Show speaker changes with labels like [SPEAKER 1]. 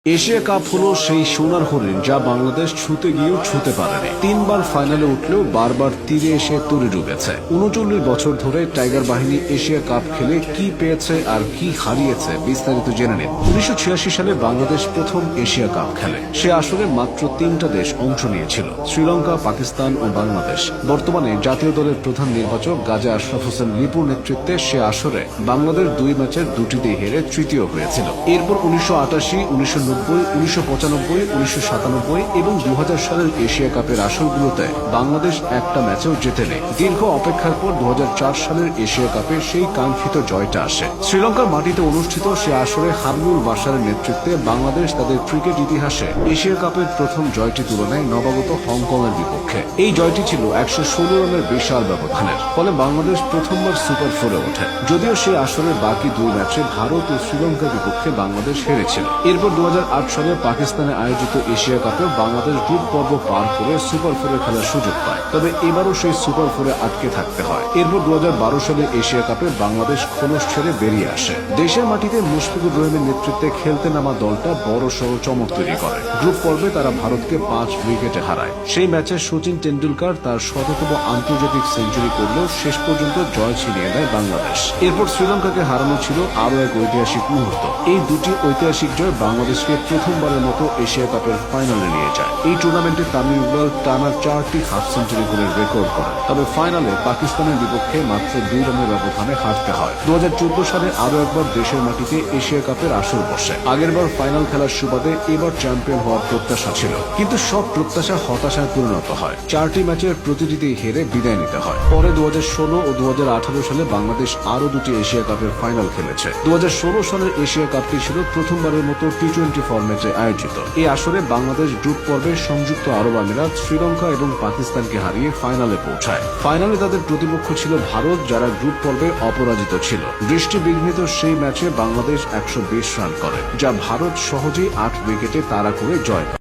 [SPEAKER 1] Asia cup হলো সেই সোনার হরিণ যা বাংলাদেশ ছুতে গিয়েও ছুতে পারেনি। তিনবার ফাইনালে উঠলেও বারবার তীরে এসে তরে ডুবেছে। ৩৯ বছর ধরে টাইগার বাহিনী এশিয়া কাপ খেলে কি পেয়েছে আর কি হারিয়েছে বিস্তারিত জেনে নিন। ১৯৮৬ সালে বাংলাদেশ প্রথম এশিয়া কাপ খেলে। সে আসরে মাত্র ৩টা দেশ অংশ নিয়েছিল, শ্রীলঙ্কা, পাকিস্তান ও বাংলাদেশ। বর্তমানে জাতীয় দলের প্রধান নির্বাচক গাজী আশরাফ হোসেন লিপুর নেতৃত্বে সে আসরে বাংলাদেশ ২ ম্যাচের দুটিতেই হেরে তৃতীয় হয়েছিল। এরপর ১৯৮৮, ১৯৯০, ১৯৯৫, ১৯৯৭ এবং ২০০০ সালের এশিয়া কাপের আসরগুলোতে বাংলাদেশ একটা ম্যাচেও জেতেনি। দীর্ঘ অপেক্ষার পর ২০০৪ সালের এশিয়া কাপে সেই কাঙ্ক্ষিত জয়টা আসে। শ্রীলঙ্কার মাটিতে অনুষ্ঠিত সে আসরে হাবিবুল বাশারের নেতৃত্বে বাংলাদেশ তাদের ক্রিকেট ইতিহাসে এশিয়া কাপের প্রথম জয়টি তুলে নেয় নবাগত হংকংয়ের বিপক্ষে। এই জয়টি ছিল ১১৬ রানের বিশাল ব্যবধানের, ফলে বাংলাদেশ প্রথমবার সুপার ফোরে ওঠে। যদিও সেই আসরের বাকি ২ ম্যাচে ভারত ও শ্রীলঙ্কার বিপক্ষে বাংলাদেশ হেরেছিল। এরপর ২০০৮ সালে পাকিস্তানে আয়োজিত এশিয়া কাপে বাংলাদেশ গ্রুপ পর্ব পার করে সুপার ফোরে খেলার সুযোগ পায়, তবে এবারও সেই সুপার ফোরে আটকে থাকতে হয়। এরপর ২০১২ সালে এশিয়া কাপে বাংলাদেশ খোলস ছেড়ে বেরিয়ে আসে। দেশের মাটিতে মুশফিকুর রহিমের নেতৃত্বে খেলতে নামা দলটা বড় সড় চমক তৈরি করে। গ্রুপ পর্বে তারা ভারতকে ৫ উইকেটে হারায়। সেই ম্যাচে শচীন টেন্ডুলকার তার ১০০তম আন্তর্জাতিক সেঞ্চুরি করলেও শেষ পর্যন্ত জয় ছিনিয়ে নেয় বাংলাদেশ। এরপর শ্রীলঙ্কাকে হারানো ছিল আরও এক ঐতিহাসিক মুহূর্ত। এই দুটি ঐতিহাসিক জয় বাংলাদেশকে প্রথমবারের মতো এশিয়া কাপের ফাইনালে নিয়ে যায়। এই টুর্নামেন্টে তামিম ইকবাল টানা ৪টি হাফ সেঞ্চুরি করে রেকর্ড করেন, তবে ফাইনালে পাকিস্তানের বিপক্ষে মাত্র ২ রানের ব্যবধানে হারতে হয়। ২০১৪ সালে আরও একবার দেশের মাটিতে এশিয়া কাপের আসর বসে। আগেরবার ফাইনাল খেলার সুবাদে এবার চ্যাম্পিয়ন হওয়ার প্রত্যাশা ছিল, কিন্তু সব প্রত্যাশা হতাশায় পরিণত হয়। ৪টি ম্যাচের প্রতিটিতেই হেরে বিদায় নিতে হয়। পরে ২০১৬ ও ২০১৮ সালে বাংলাদেশ আরও ২টি এশিয়া কাপের ফাইনাল খেলেছে। ২০১৬ সালের এশিয়া কাপটি ছিল প্রথমবারের মতো টি-২০ ফরম্যাটে আয়োজিত। এই আসরে বাংলাদেশ গ্রুপ পর্বে সংযুক্ত আরব আমিরাত, শ্রীলঙ্কা এবং পাকিস্তানকে হারিয়ে ফাইনালে পৌঁছায়। ফাইনালে তাদের প্রতিপক্ষ ছিল ভারত, যারা গ্রুপ পর্বে অপরাজিত ছিল। বৃষ্টিবিঘ্নিত সেই ম্যাচে বাংলাদেশ ১২০ রান করে, যা ভারত সহজেই ৮ উইকেটে তাড়া করে জয় পায়।